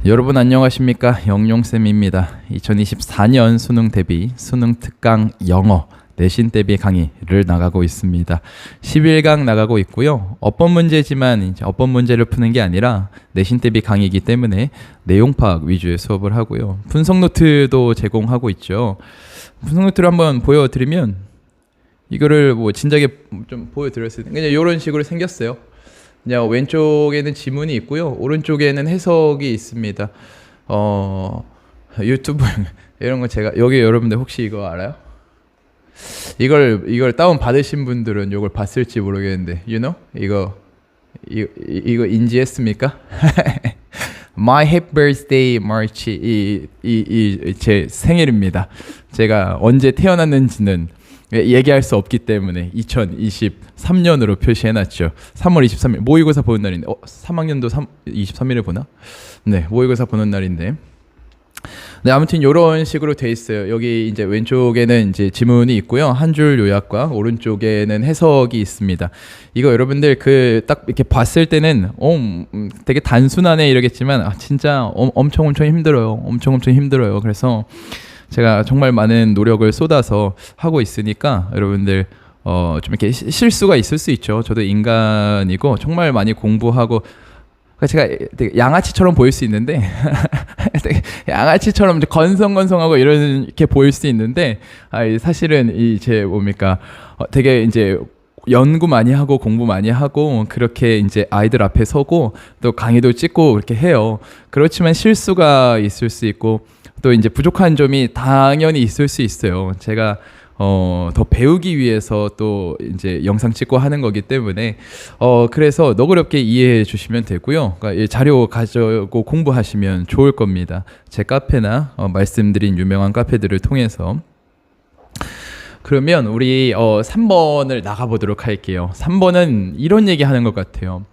여러분 안녕하십니까? 영용쌤입니다. 2024년 수능 대비 수능 특강 영어 내신 대비 강의를 나가고 있습니다. 11강 나가고 있고요. 어법 문제지만 이제 어법 문제를 푸는 게 아니라 내신 대비 강의이기 때문에 내용 파악 위주의 수업을 하고요. 분석 노트도 제공하고 있죠. 분석 노트를 한번 보여드리면 이거를 뭐 진작에 좀 보여드렸을 때 그냥 이런 식으로 생겼어요. 그냥 왼쪽에는 지문이 있고요. 오른쪽에는 해석이 있습니다. 유튜브 이런 거 제가 여기 여러분들 혹시 이거 알아요? 이걸 다운 받으신 분들은 이걸 봤을지 모르겠는데, you know? 이거 인지했습니까? My happy birthday March 제 생일입니다. 제가 언제 태어났는지는 얘기할 수 없기 때문에 2023년으로 표시해놨죠. 3월 23일 모의고사 보는 날인데 3학년도 23일에 보나? 네, 모의고사 보는 날인데 네, 아무튼 이런 식으로 돼 있어요. 여기 이제 왼쪽에는 이제 지문이 있고요. 한 줄 요약과 오른쪽에는 해석이 있습니다. 이거 여러분들 그 딱 이렇게 봤을 때는 되게 단순하네 이러겠지만 진짜 엄청 힘들어요. 엄청 힘들어요. 그래서 제가 정말 많은 노력을 쏟아서 하고 있으니까 여러분들 좀 이렇게 실수가 있을 수 있죠. 저도 인간이고 정말 많이 공부하고 제가 되게 양아치처럼 보일 수 있는데 되게 양아치처럼 건성건성하고 이렇게 보일 수 있는데 사실은 이제 뭡니까 되게 이제 연구 많이 하고 공부 많이 하고 그렇게 이제 아이들 앞에 서고 또 강의도 찍고 그렇게 해요. 그렇지만 실수가 있을 수 있고 또 이제 부족한 점이 당연히 있을 수 있어요. 제가 더 배우기 위해서 또 이제 영상 찍고 하는 거기 때문에 그래서 너그럽게 이해해 주시면 되고요. 그러니까 자료 가지고 공부하시면 좋을 겁니다. 제 카페나 말씀드린 유명한 카페들을 통해서. 그러면 우리 3번을 나가보도록 할게요. 3번은 이런 얘기 하는 것 같아요.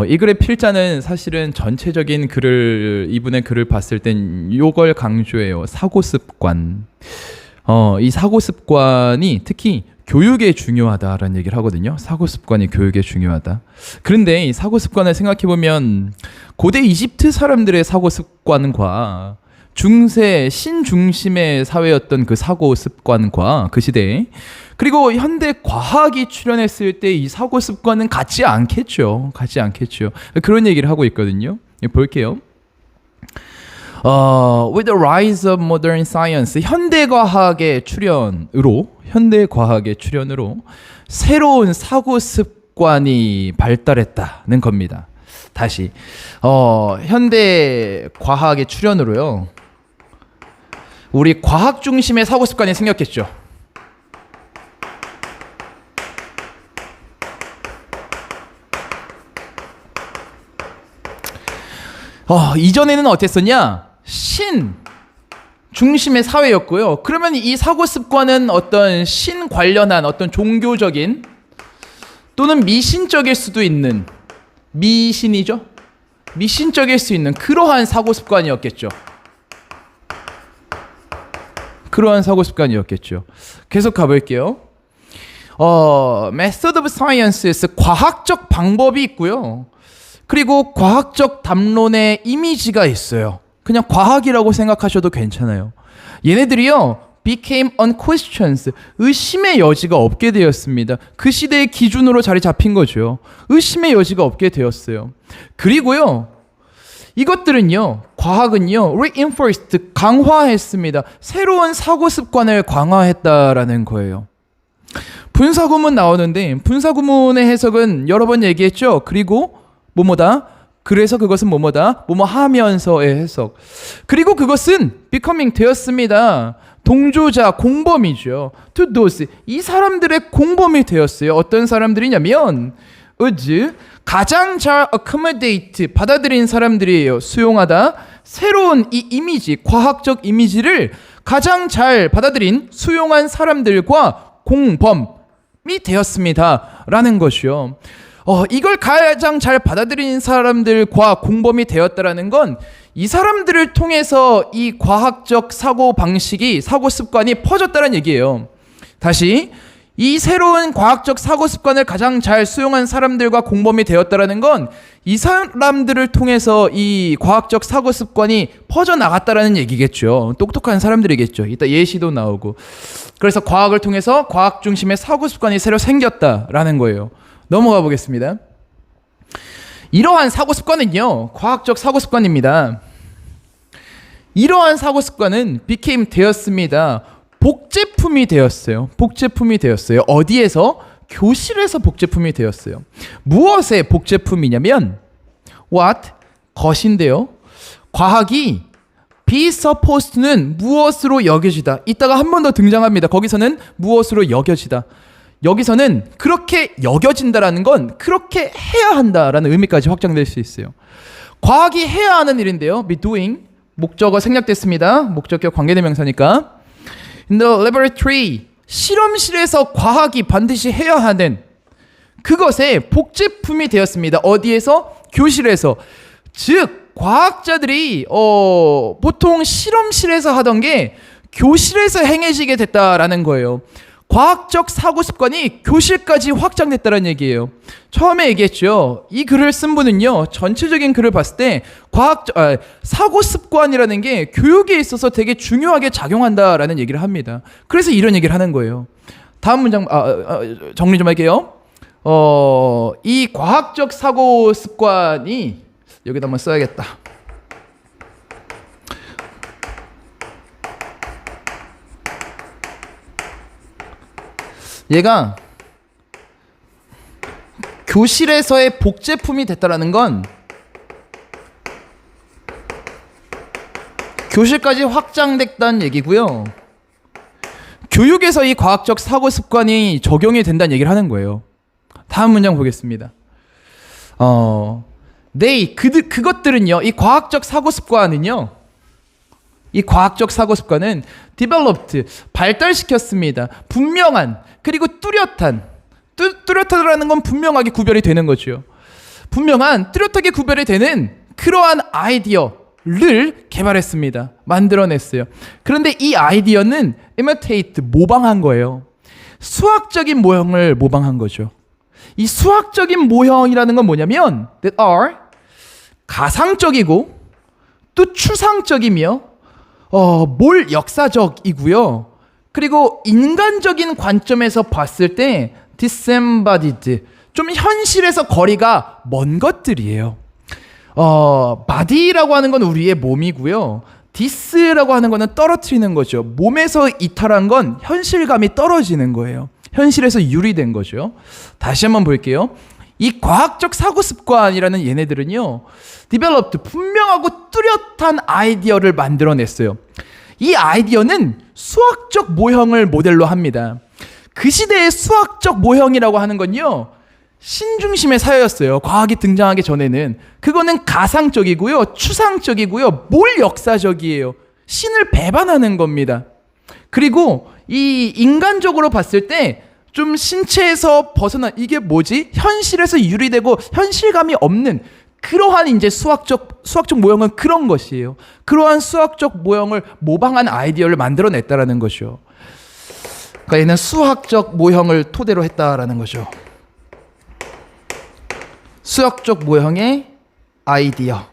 이 글의 필자는 사실은 전체적인 글을 이분의 글을 봤을 땐 요걸 강조해요. 사고습관. 이 사고습관이 특히 교육에 중요하다라는 얘기를 하거든요. 사고습관이 교육에 중요하다. 그런데 이 사고습관을 생각해보면 고대 이집트 사람들의 사고습관과 중세 신중심의 사회였던 그 사고습관과 그 시대에 그리고 현대 과학이 출현했을 때 이 사고습관은 같지 않겠죠. 그런 얘기를 하고 있거든요. 볼게요. With the rise of modern science, 현대 과학의 출현으로 새로운 사고 습관이 발달했다는 겁니다. 다시 현대 과학의 출현으로요. 우리 과학 중심의 사고 습관이 생겼겠죠. 이전에는 어땠었냐? 신 중심의 사회였고요. 그러면 이 사고 습관은 어떤 신 관련한 어떤 종교적인 또는 미신적일 수도 있는 미신적일 수 있는 그러한 사고 습관이었겠죠. 계속 가볼게요. Method of Science에서 과학적 방법이 있고요. 그리고 과학적 담론의 이미지가 있어요. 그냥 과학이라고 생각하셔도 괜찮아요. 얘네들이요 became unquestioned, 의심의 여지가 없게 되었습니다. 그 시대의 기준으로 자리 잡힌 거죠. 의심의 여지가 없게 되었어요. 그리고요 이것들은요 과학은요 reinforced, 강화했습니다. 새로운 사고 습관을 강화했다라는 거예요. 분사구문 나오는데 분사구문의 해석은 여러 번 얘기했죠. 그리고 뭐뭐다. 그래서 그것은 뭐뭐다. 뭐뭐 하면서의 해석. 그리고 그것은 becoming 되었습니다. 동조자, 공범이죠. to those, 이 사람들의 공범이 되었어요. 어떤 사람들이냐면 가장 잘 accommodate, 받아들인 사람들이에요. 수용하다. 새로운 이 이미지, 과학적 이미지를 가장 잘 받아들인 수용한 사람들과 공범이 되었습니다. 라는 것이요. 이걸 가장 잘 받아들인 사람들과 공범이 되었다라는 건 이 사람들을 통해서 이 과학적 사고 방식이, 사고 습관이 퍼졌다는 얘기예요. 다시 이 새로운 과학적 사고 습관을 가장 잘 수용한 사람들과 공범이 되었다라는 건 이 사람들을 통해서 이 과학적 사고 습관이 퍼져나갔다라는 얘기겠죠. 똑똑한 사람들이겠죠. 이따 예시도 나오고. 그래서 과학을 통해서 과학 중심의 사고 습관이 새로 생겼다라는 거예요. 넘어가 보겠습니다. 이러한 사고 습관은요, 과학적 사고 습관입니다. 이러한 사고 습관은 became 되었습니다. 복제품이 되었어요. 복제품이 되었어요. 어디에서? 교실에서 복제품이 되었어요. 무엇의 복제품이냐면 what? 것인데요. 과학이 be supposed to는 무엇으로 여겨지다. 이따가 한 번 더 등장합니다. 거기서는 무엇으로 여겨지다. 여기서는 그렇게 여겨진다라는 건 그렇게 해야 한다라는 의미까지 확장될 수 있어요. 과학이 해야 하는 일인데요. be doing. 목적어 생략됐습니다. 목적격 관계대명사니까. In the laboratory. 실험실에서 과학이 반드시 해야 하는 그것의 복제품이 되었습니다. 어디에서? 교실에서. 즉 과학자들이 보통 실험실에서 하던 게 교실에서 행해지게 됐다라는 거예요. 과학적 사고 습관이 교실까지 확장됐다는 얘기예요. 처음에 얘기했죠. 이 글을 쓴 분은요, 전체적인 글을 봤을 때 사고 습관이라는 게 교육에 있어서 되게 중요하게 작용한다라는 얘기를 합니다. 그래서 이런 얘기를 하는 거예요. 다음 문장 정리 좀 할게요. 이 과학적 사고 습관이 여기다 한번 써야겠다. 얘가 교실에서의 복제품이 됐다라는 건 교실까지 확장됐다는 얘기고요. 교육에서 이 과학적 사고 습관이 적용이 된다는 얘기를 하는 거예요. 다음 문장 보겠습니다. 그것들은요, 이 과학적 사고 습관은요, 이 과학적 사고 습관은 developed, 발달시켰습니다. 분명한, 그리고 뚜렷하다라는 건 분명하게 구별이 되는 거죠. 분명한, 뚜렷하게 구별이 되는 그러한 아이디어를 개발했습니다. 만들어냈어요. 그런데 이 아이디어는 imitate, 모방한 거예요. 수학적인 모형을 모방한 거죠. 이 수학적인 모형이라는 건 뭐냐면 that are 가상적이고 또 추상적이며 몰 역사적이고요. 그리고 인간적인 관점에서 봤을 때 disembodied, 좀 현실에서 거리가 먼 것들이에요. body라고 하는 건 우리의 몸이고요. dis라고 하는 거는 떨어뜨리는 거죠. 몸에서 이탈한 건 현실감이 떨어지는 거예요. 현실에서 유리된 거죠. 다시 한번 볼게요. 이 과학적 사고 습관이라는 얘네들은요, developed, 분명하고 뚜렷한 아이디어를 만들어냈어요. 이 아이디어는 수학적 모형을 모델로 합니다. 그 시대의 수학적 모형이라고 하는 건요, 신중심의 사회였어요. 과학이 등장하기 전에는. 그거는 가상적이고요, 추상적이고요, 몰 역사적이에요. 신을 배반하는 겁니다. 그리고 이 인간적으로 봤을 때 좀 신체에서 벗어난, 이게 뭐지? 현실에서 유리되고 현실감이 없는 그러한 이제 수학적 모형은 그런 것이에요. 그러한 수학적 모형을 모방한 아이디어를 만들어냈다라는 것이요. 그러니까 얘는 수학적 모형을 토대로 했다라는 거죠. 수학적 모형의 아이디어.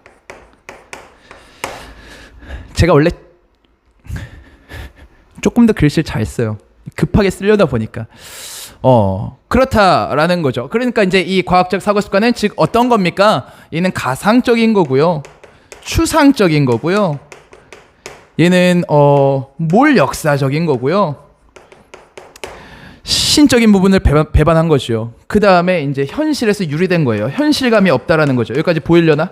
제가 원래 조금 더 글씨를 잘 써요. 급하게 쓰려다 보니까. 그렇다라는 거죠. 그러니까 이제 이 과학적 사고 습관은 즉 어떤 겁니까? 얘는 가상적인 거고요. 추상적인 거고요. 얘는 몰 역사적인 거고요. 신적인 부분을 배반한 거죠. 그 다음에 이제 현실에서 유리된 거예요. 현실감이 없다라는 거죠. 여기까지 보이려나?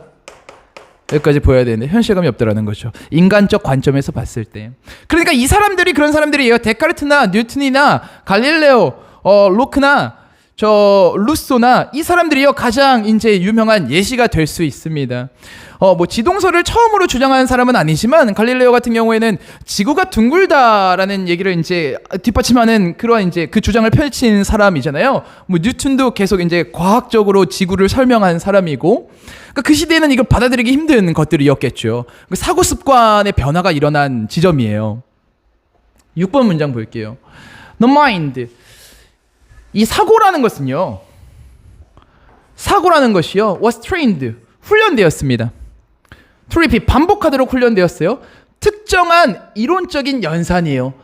여기까지 보여야 되는데 현실감이 없다라는 거죠. 인간적 관점에서 봤을 때. 그러니까 이 사람들이 그런 사람들이에요. 데카르트나 뉴턴이나 갈릴레오, 로크나 루소나 이 사람들이요 가장 이제 유명한 예시가 될 수 있습니다. 뭐 지동설을 처음으로 주장하는 사람은 아니지만 갈릴레오 같은 경우에는 지구가 둥글다라는 얘기를 이제 뒷받침하는 그러한 이제 그 주장을 펼친 사람이잖아요. 뭐 뉴턴도 계속 이제 과학적으로 지구를 설명한 사람이고, 그러니까 그 시대에는 이걸 받아들이기 힘든 것들이었겠죠. 사고 습관의 변화가 일어난 지점이에요. 6번 문장 볼게요. The mind. 이 사고라는 것은요. 사고라는 것이요. was trained. 훈련되었습니다. to repeat. 반복하도록 훈련되었어요. 특정한 이론적인 연산이에요.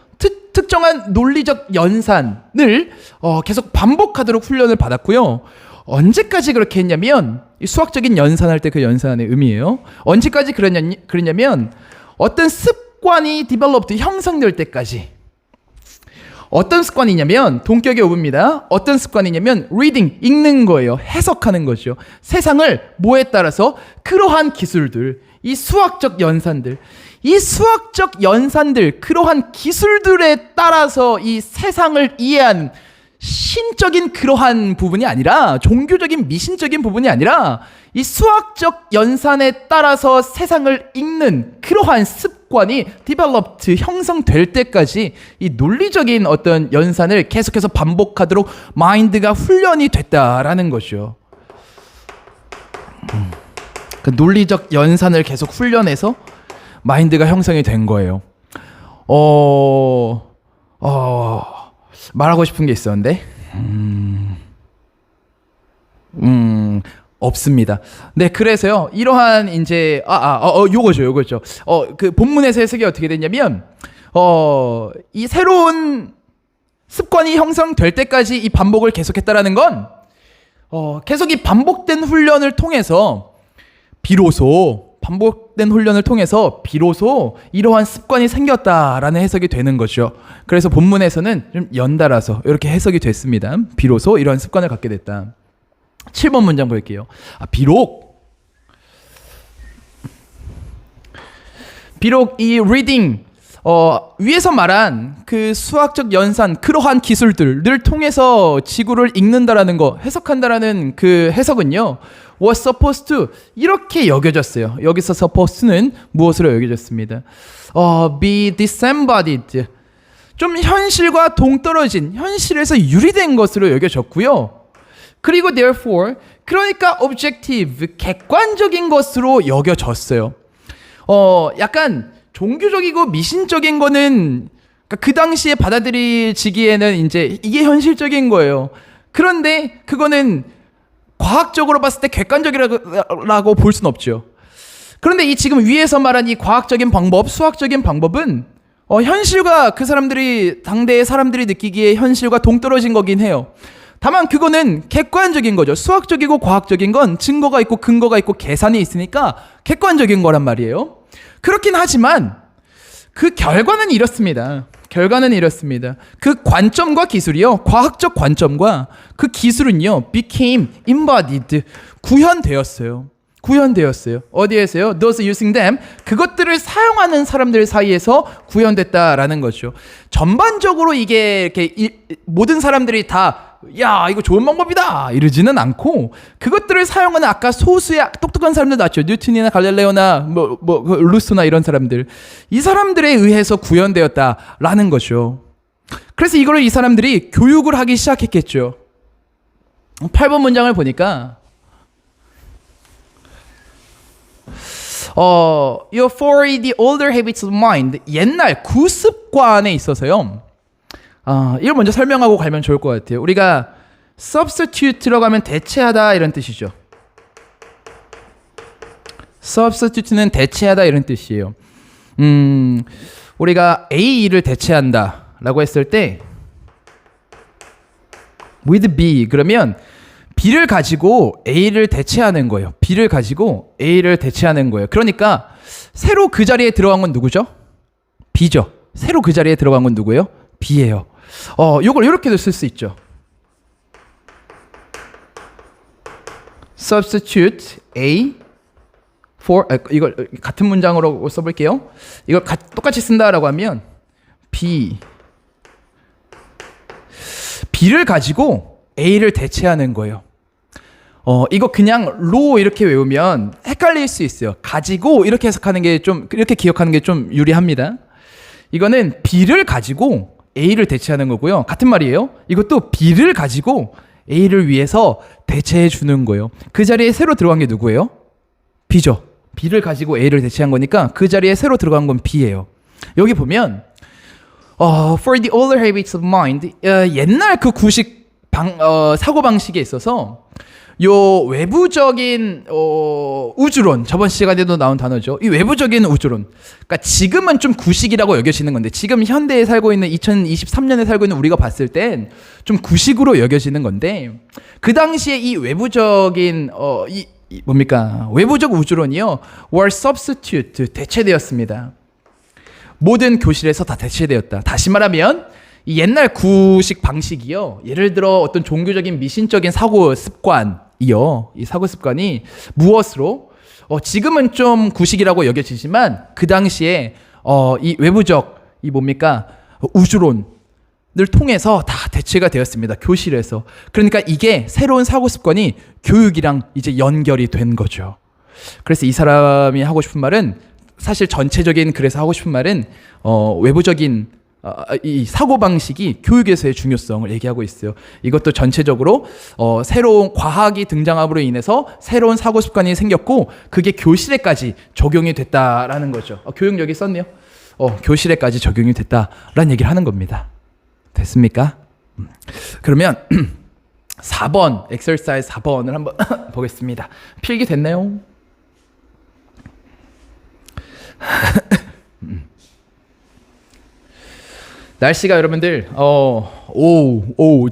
특정한 논리적 연산을 계속 반복하도록 훈련을 받았고요. 언제까지 그렇게 했냐면 이 수학적인 연산할 때 그 연산의 의미예요. 언제까지 그랬냐면 어떤 습관이 developed 형성될 때까지. 어떤 습관이냐면 동격의 오브입니다. 어떤 습관이냐면 reading 읽는 거예요. 해석하는 거죠. 세상을 뭐에 따라서 그러한 기술들, 이 수학적 연산들, 이 수학적 연산들, 그러한 기술들에 따라서 이 세상을 이해하는 신적인 그러한 부분이 아니라 종교적인 미신적인 부분이 아니라 이 수학적 연산에 따라서 세상을 읽는 그러한 습관이 developed 형성될 때까지 이 논리적인 어떤 연산을 계속해서 반복하도록 마인드가 훈련이 됐다라는 것이죠. 그 논리적 연산을 계속 훈련해서 마인드가 형성이 된 거예요. 말하고 싶은 게 있었는데 없습니다. 네, 그래서요. 이러한 이제 요거죠. 그 본문에서 해석이 어떻게 됐냐면 이 새로운 습관이 형성될 때까지 이 반복을 계속했다라는 건 계속 이 반복된 훈련을 통해서 비로소 이러한 습관이 생겼다라는 해석이 되는 거죠. 그래서 본문에서는 좀 연달아서 이렇게 해석이 됐습니다. 비로소 이러한 습관을 갖게 됐다. 7번 문장 볼게요. 비록 이 reading 위에서 말한 그 수학적 연산 그러한 기술들을 통해서 지구를 읽는다라는 거, 해석한다라는 그 해석은요. was supposed to 이렇게 여겨졌어요. 여기서 supposed to는 무엇으로 여겨졌습니다. be disembodied 좀 현실과 동떨어진 현실에서 유리된 것으로 여겨졌고요. 그리고 therefore 그러니까 objective 객관적인 것으로 여겨졌어요. 약간 종교적이고 미신적인 거는 그 당시에 받아들이지기에는 이제 이게 현실적인 거예요. 그런데 그거는 과학적으로 봤을 때 객관적이라고 볼 수는 없죠. 그런데 이 지금 위에서 말한 이 과학적인 방법, 수학적인 방법은 현실과 그 사람들이 당대의 사람들이 느끼기에 현실과 동떨어진 거긴 해요. 다만 그거는 객관적인 거죠. 수학적이고 과학적인 건 증거가 있고 근거가 있고 계산이 있으니까 객관적인 거란 말이에요. 그렇긴 하지만 그 결과는 이렇습니다. 그 관점과 기술이요. 과학적 관점과 그 기술은요. became embodied. 구현되었어요. 어디에서요? Those using them. 그것들을 사용하는 사람들 사이에서 구현됐다라는 거죠. 전반적으로 이게 이렇게 모든 사람들이 다 야 이거 좋은 방법이다 이러지는 않고 그것들을 사용하는 아까 소수의 똑똑한 사람들 나왔죠. 뉴턴이나 갈릴레오나 루소나 이런 사람들, 이 사람들에 의해서 구현되었다라는 거죠. 그래서 이거를 이 사람들이 교육을 하기 시작했겠죠. 8번 문장을 보니까 for the older habits of mind 옛날 구습관에 있어서요. 이걸 먼저 설명하고 가면 좋을 것 같아요. 우리가 substitute라고 하면 대체하다 이런 뜻이죠. substitute는 대체하다 이런 뜻이에요. 우리가 A를 대체한다 라고 했을 때 with B 그러면 B를 가지고 A를 대체하는 거예요. 그러니까 새로 그 자리에 들어간 건 누구죠? B죠. 새로 그 자리에 들어간 건 누구예요? B예요. 요걸 이렇게도 쓸 수 있죠. substitute A for 이걸 같은 문장으로 써볼게요. 이걸 똑같이 쓴다라고 하면 B를 가지고 A를 대체하는 거예요. 이거 그냥 로 이렇게 외우면 헷갈릴 수 있어요. 가지고 이렇게 해석하는 게 좀 이렇게 기억하는 게 좀 유리합니다. 이거는 B를 가지고 A를 대체하는 거고요. 같은 말이에요. 이것도 B를 가지고 A를 위해서 대체해 주는 거예요. 그 자리에 새로 들어간 게 누구예요? B죠. B를 가지고 A를 대체한 거니까 그 자리에 새로 들어간 건 B예요. 여기 보면 for the older habits of mind 옛날 그 사고 방식에 있어서 요 외부적인 우주론, 저번 시간에도 나온 단어죠. 이 외부적인 우주론. 그러니까 지금은 좀 구식이라고 여겨지는 건데, 지금 현대에 살고 있는 2023년에 살고 있는 우리가 봤을 땐 좀 구식으로 여겨지는 건데, 그 당시에 이 외부적인 뭡니까? 외부적 우주론이요, were substitute, 대체되었습니다. 모든 교실에서 다 대체되었다. 다시 말하면 이 옛날 구식 방식이요, 예를 들어 어떤 종교적인 미신적인 사고 습관이요, 이 사고 습관이 무엇으로 지금은 좀 구식이라고 여겨지지만 그 당시에 이 외부적 이 뭡니까? 우주론을 통해서 다 대체가 되었습니다. 교실에서. 그러니까 이게 새로운 사고 습관이 교육이랑 이제 연결이 된 거죠. 그래서 이 사람이 하고 싶은 말은, 사실 전체적인, 그래서 하고 싶은 말은 외부적인 이 사고방식이 교육에서의 중요성을 얘기하고 있어요. 이것도 전체적으로 새로운 과학이 등장함으로 인해서 새로운 사고 습관이 생겼고, 그게 교실에까지 적용이 됐다라는 거죠. 교육 여기 썼네요. 교실에까지 적용이 됐다라는 얘기를 하는 겁니다. 됐습니까? 그러면 4번, exercise 4번을 한번 보겠습니다. 필기 됐나요? 날씨가 여러분들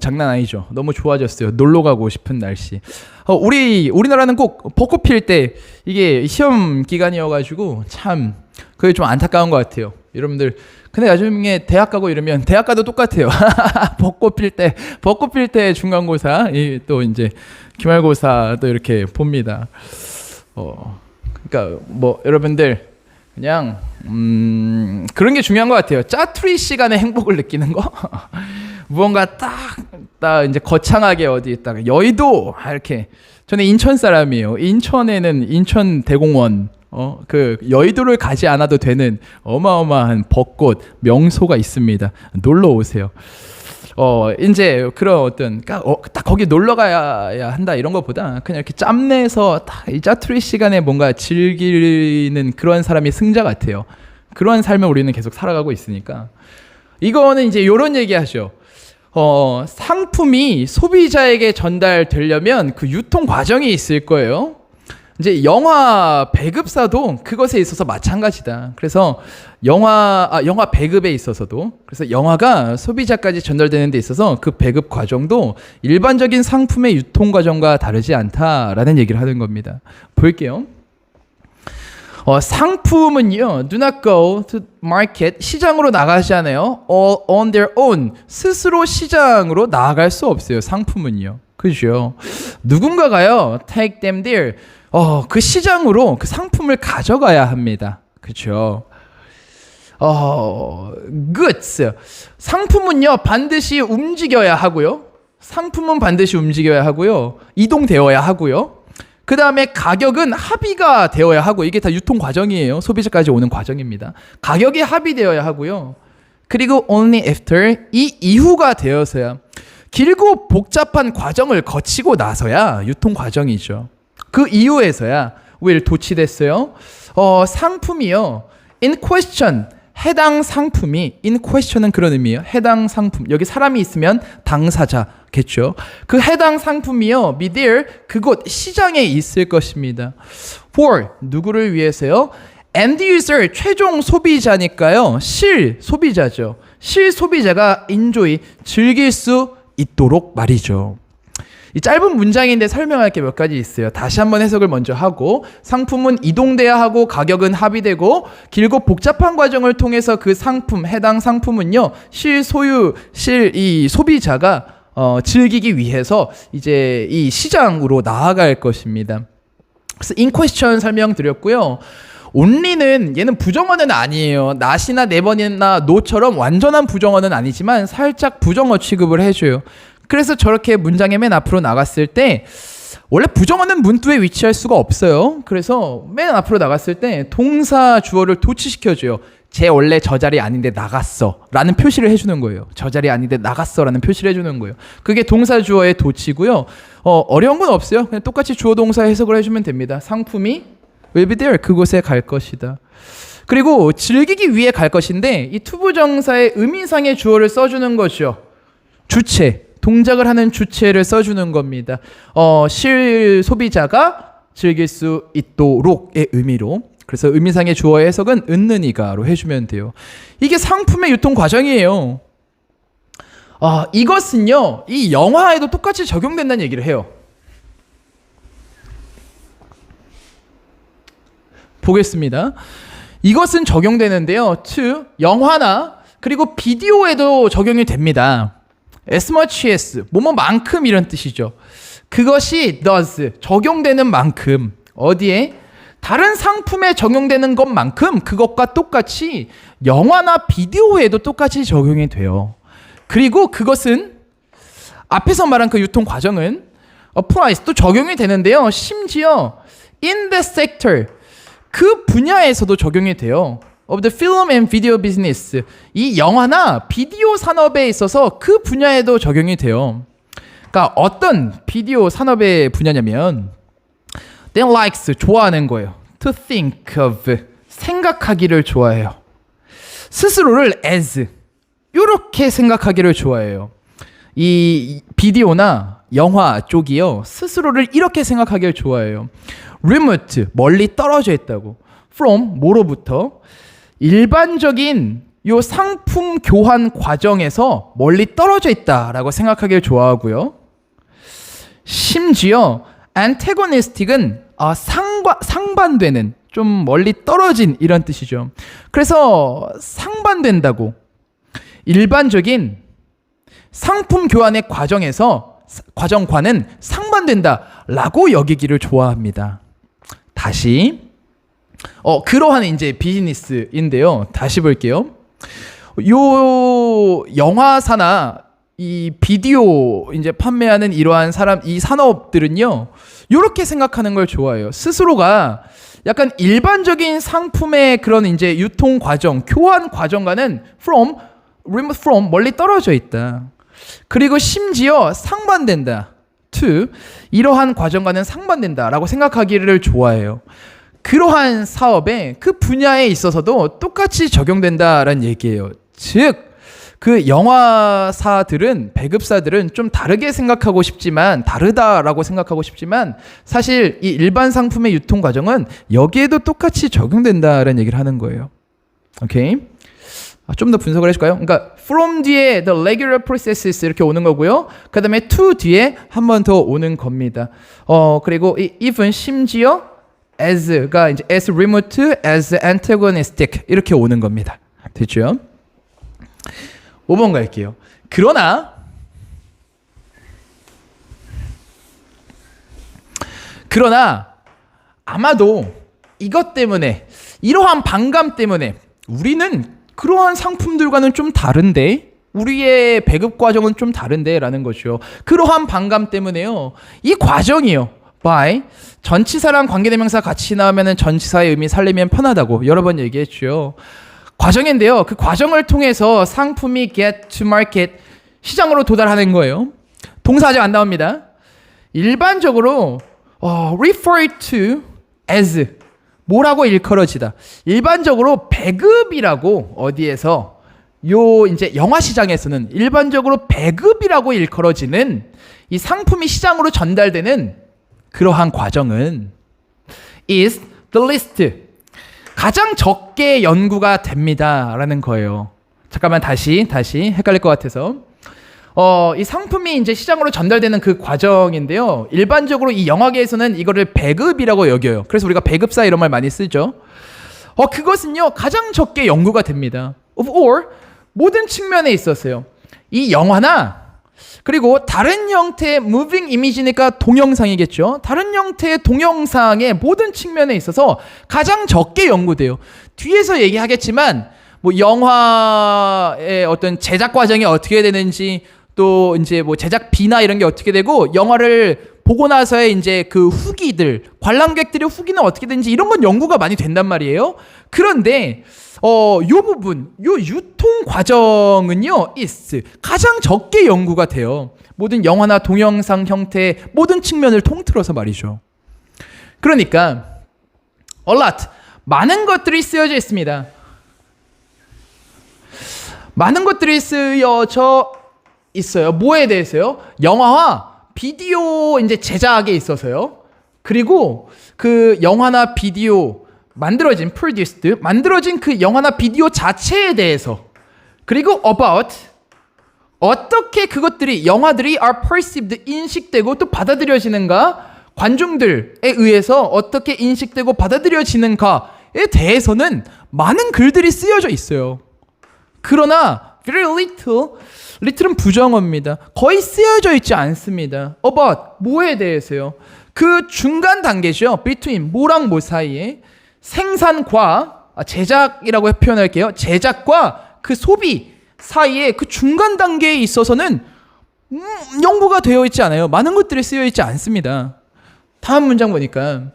장난 아니죠. 너무 좋아졌어요. 놀러 가고 싶은 날씨. 우리나라는 꼭 벚꽃 필 때, 이게 시험 기간이어가지고 참 그게 좀 안타까운 것 같아요. 여러분들, 근데 나중에 대학 가고 이러면, 대학 가도 똑같아요. 벚꽃 필 때 중간고사, 또 이제 기말고사 또 이렇게 봅니다. 그러니까 뭐 여러분들 그냥 그런 게 중요한 것 같아요. 짜투리 시간에 행복을 느끼는 거. 무언가 딱 이제 거창하게 어디 딱 여의도 이렇게. 저는 인천 사람이에요. 인천에는 인천대공원, 그 여의도를 가지 않아도 되는 어마어마한 벚꽃 명소가 있습니다. 놀러 오세요. 이제 그런 어떤 딱 거기 놀러 가야 한다 이런 것보다 그냥 이렇게 짬내서 딱 이 짜투리 시간에 뭔가 즐기는 그런 사람이 승자 같아요. 그런 삶을 우리는 계속 살아가고 있으니까. 이거는 이제 이런 얘기 하죠. 상품이 소비자에게 전달되려면 그 유통 과정이 있을 거예요. 이제 영화 배급사도 그것에 있어서 마찬가지다. 그래서 영화 배급에 있어서도, 그래서 영화가 소비자까지 전달되는 데 있어서 그 배급 과정도 일반적인 상품의 유통 과정과 다르지 않다라는 얘기를 하는 겁니다. 볼게요. 상품은요, do not go to market, 시장으로 나가지 않아요. on their own, 스스로 시장으로 나아갈 수 없어요. 상품은요. 그죠? 누군가가요, take them there, 그 시장으로 그 상품을 가져가야 합니다. 그렇죠? goods, 상품은요 반드시 움직여야 하고요. 상품은 반드시 움직여야 하고요. 이동되어야 하고요. 그 다음에 가격은 합의가 되어야 하고, 이게 다 유통 과정이에요. 소비자까지 오는 과정입니다. 가격이 합의되어야 하고요. 그리고 only after, 이 이후가 되어서야, 길고 복잡한 과정을 거치고 나서야 유통 과정이죠. 그 이후에서야 will 도치됐어요. 상품이요, in question, 해당 상품이, in question은 그런 의미예요. 해당 상품, 여기 사람이 있으면 당사자겠죠. 그 해당 상품이요, be there, 그곳 시장에 있을 것입니다. for, 누구를 위해서요? end user, 최종 소비자니까요, 실소비자죠. 실소비자가 enjoy, 즐길 수 있도록 말이죠. 이 짧은 문장인데 설명할 게 몇 가지 있어요. 다시 한번 해석을 먼저 하고, 상품은 이동돼야 하고 가격은 합의되고, 길고 복잡한 과정을 통해서 그 상품, 해당 상품은요, 이 소비자가 즐기기 위해서 이제 이 시장으로 나아갈 것입니다. 그래서 in question 설명드렸고요. only는 얘는 부정어는 아니에요. not이나 never이나 no처럼 완전한 부정어는 아니지만 살짝 부정어 취급을 해줘요. 그래서 저렇게 문장의 맨 앞으로 나갔을 때, 원래 부정어는 문두에 위치할 수가 없어요. 그래서 맨 앞으로 나갔을 때 동사 주어를 도치시켜줘요. 쟤 원래 저 자리 아닌데 나갔어 라는 표시를 해주는 거예요. 저 자리 아닌데 나갔어 라는 표시를 해주는 거예요. 그게 동사 주어의 도치고요. 어려운 건 없어요. 그냥 똑같이 주어 동사 해석을 해주면 됩니다. 상품이 will be there, 그곳에 갈 것이다. 그리고 즐기기 위해 갈 것인데, 이 투부정사의 의미상의 주어를 써주는 거죠. 주체, 동작을 하는 주체를 써주는 겁니다. 소비자가 즐길 수 있도록의 의미로. 그래서 의미상의 주어의 해석은 은느니가로 해주면 돼요. 이게 상품의 유통 과정이에요. 이것은요, 이 영화에도 똑같이 적용된다는 얘기를 해요. 보겠습니다. 이것은 적용되는데요. to 영화나 그리고 비디오에도 적용이 됩니다. as much as 뭐뭐만큼 이런 뜻이죠. 그것이 does 적용되는 만큼 어디에? 다른 상품에 적용되는 것만큼 그것과 똑같이 영화나 비디오에도 똑같이 적용이 돼요. 그리고 그것은 앞에서 말한 그 유통 과정은 applies 또 적용이 되는데요. 심지어 in the sector 그 분야에서도 적용이 돼요. of the film and video business 이 영화나 비디오 산업에 있어서 그 분야에도 적용이 돼요. 그러니까 어떤 비디오 산업의 분야냐면 they likes 좋아하는 거예요. to think of 생각하기를 좋아해요. 스스로를 as 이렇게 생각하기를 좋아해요. 이 비디오나 영화 쪽이요. 스스로를 이렇게 생각하기를 좋아해요. remote 멀리 떨어져 있다고. from 뭐로부터? 일반적인 요 상품 교환 과정에서 멀리 떨어져 있다라고 생각하기를 좋아하고요. 심지어 antagonistic은 상반되는 좀 멀리 떨어진 이런 뜻이죠. 그래서 상반된다고 일반적인 상품 교환의 과정과는 상반된다라고 여기기를 좋아합니다. 다시 그러한 이제 비즈니스인데요. 다시 볼게요. 요 영화사나 이 비디오 이제 판매하는 이러한 이 산업들은요. 요렇게 생각하는 걸 좋아해요. 스스로가 약간 일반적인 상품의 그런 이제 유통 과정, 교환 과정과는 remote from 멀리 떨어져 있다. 그리고 심지어 상반된다. to 이러한 과정과는 상반된다라고 생각하기를 좋아해요. 그러한 사업에 그 분야에 있어서도 똑같이 적용된다라는 얘기예요. 즉 그 영화사들은 배급사들은 좀 다르게 생각하고 싶지만 다르다라고 생각하고 싶지만 사실 이 일반 상품의 유통 과정은 여기에도 똑같이 적용된다라는 얘기를 하는 거예요. 오케이? 좀 더 분석을 해줄까요? 그러니까 from 뒤에 the regular processes 이렇게 오는 거고요. 그 다음에 to 뒤에 한 번 더 오는 겁니다. 그리고 이 even 심지어 as가 이제 as remote as antagonistic 이렇게 오는 겁니다. 됐죠? 5번 갈게요. 그러나 아마도 이것 때문에 이러한 반감 때문에 우리는 그러한 상품들과는 좀 다른데 우리의 배급 과정은 좀 다른데 라는 거죠. 그러한 반감 때문에요. 이 과정이요. by 전치사랑 관계대명사 같이 나오면 전치사의 의미 살리면 편하다고 여러 번 얘기했죠. 과정인데요. 그 과정을 통해서 상품이 get to market 시장으로 도달하는 거예요. 동사 아직 안 나옵니다. 일반적으로 refer to as 뭐라고 일컬어지다. 일반적으로 배급이라고 어디에서 요 이제 영화 시장에서는 일반적으로 배급이라고 일컬어지는 이 상품이 시장으로 전달되는 그러한 과정은 is the least 가장 적게 연구가 됩니다 라는 거예요. 잠깐만 다시 헷갈릴 것 같아서 이 상품이 이제 시장으로 전달되는 그 과정인데요. 일반적으로 이 영화계에서는 이거를 배급이라고 여겨요. 그래서 우리가 배급사 이런 말 많이 쓰죠. 그것은요 가장 적게 연구가 됩니다. of all 모든 측면에 있었어요. 이 영화나 그리고 다른 형태의 무빙 이미지니까 동영상이겠죠. 다른 형태의 동영상의 모든 측면에 있어서 가장 적게 연구돼요. 뒤에서 얘기하겠지만 뭐 영화의 어떤 제작 과정이 어떻게 되는지 또 이제 뭐 제작비나 이런 게 어떻게 되고 영화를 보고 나서의 이제 그 후기들 관람객들의 후기는 어떻게 되는지 이런 건 연구가 많이 된단 말이에요. 그런데 요 부분, 요 유통 과정은요, is 가장 적게 연구가 돼요. 모든 영화나 동영상 형태의 모든 측면을 통틀어서 말이죠. 그러니까 a lot 많은 것들이 쓰여져 있습니다. 많은 것들이 쓰여져 있어요. 뭐에 대해서요? 영화와 비디오 이제 제작에 있어서요. 그리고 그 영화나 비디오 만들어진 그 영화나 비디오 자체에 대해서, 그리고 about 어떻게 그것들이 영화들이 are perceived 인식되고 또 받아들여지는가, 관중들에 의해서 어떻게 인식되고 받아들여지는가에 대해서는 많은 글들이 쓰여져 있어요. 그러나 very little은 부정어입니다. 거의 쓰여져 있지 않습니다. about 뭐에 대해서요? 그 중간 단계죠. between 뭐랑 뭐 사이에 생산과 제작이라고 표현할게요. 제작과 그 소비 사이에 그 중간 단계에 있어서는 연구가 되어 있지 않아요. 많은 것들이 쓰여 있지 않습니다. 다음 문장 보니까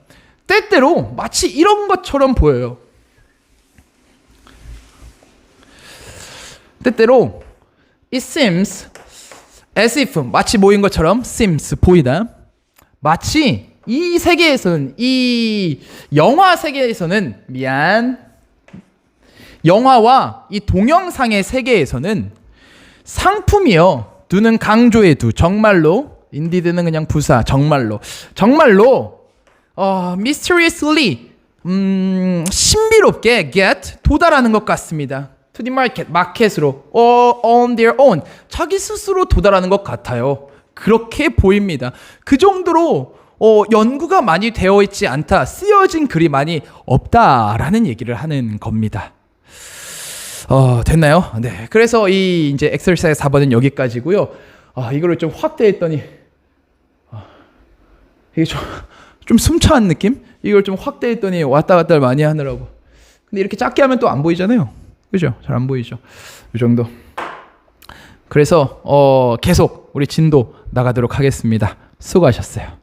때때로 마치 이런 것처럼 보여요. 때때로 it seems as if 마치 모인 것처럼 seems 보이다. 마치 이 세계에서는, 이 영화 세계에서는, 영화와 이 동영상의 세계에서는 상품이요. 두는 강조의 두, 정말로, 인디드는 그냥 부사, 정말로 mysteriously 신비롭게 get 도달하는 것 같습니다. to the market, 마켓으로 on their own 자기 스스로 도달하는 것 같아요. 그렇게 보입니다. 그 정도로 연구가 많이 되어 있지 않다, 쓰여진 글이 많이 없다라는 얘기를 하는 겁니다. 됐나요? 네. 그래서 이 이제 엑서사이즈 4번은 여기까지고요. 이거를 좀 확대했더니 이게 좀 숨차한 느낌? 이걸 좀 확대했더니 왔다 갔다 많이 하느라고. 근데 이렇게 작게 하면 또 안 보이잖아요. 그죠? 잘 안 보이죠. 이 정도. 그래서 계속 우리 진도 나가도록 하겠습니다. 수고하셨어요.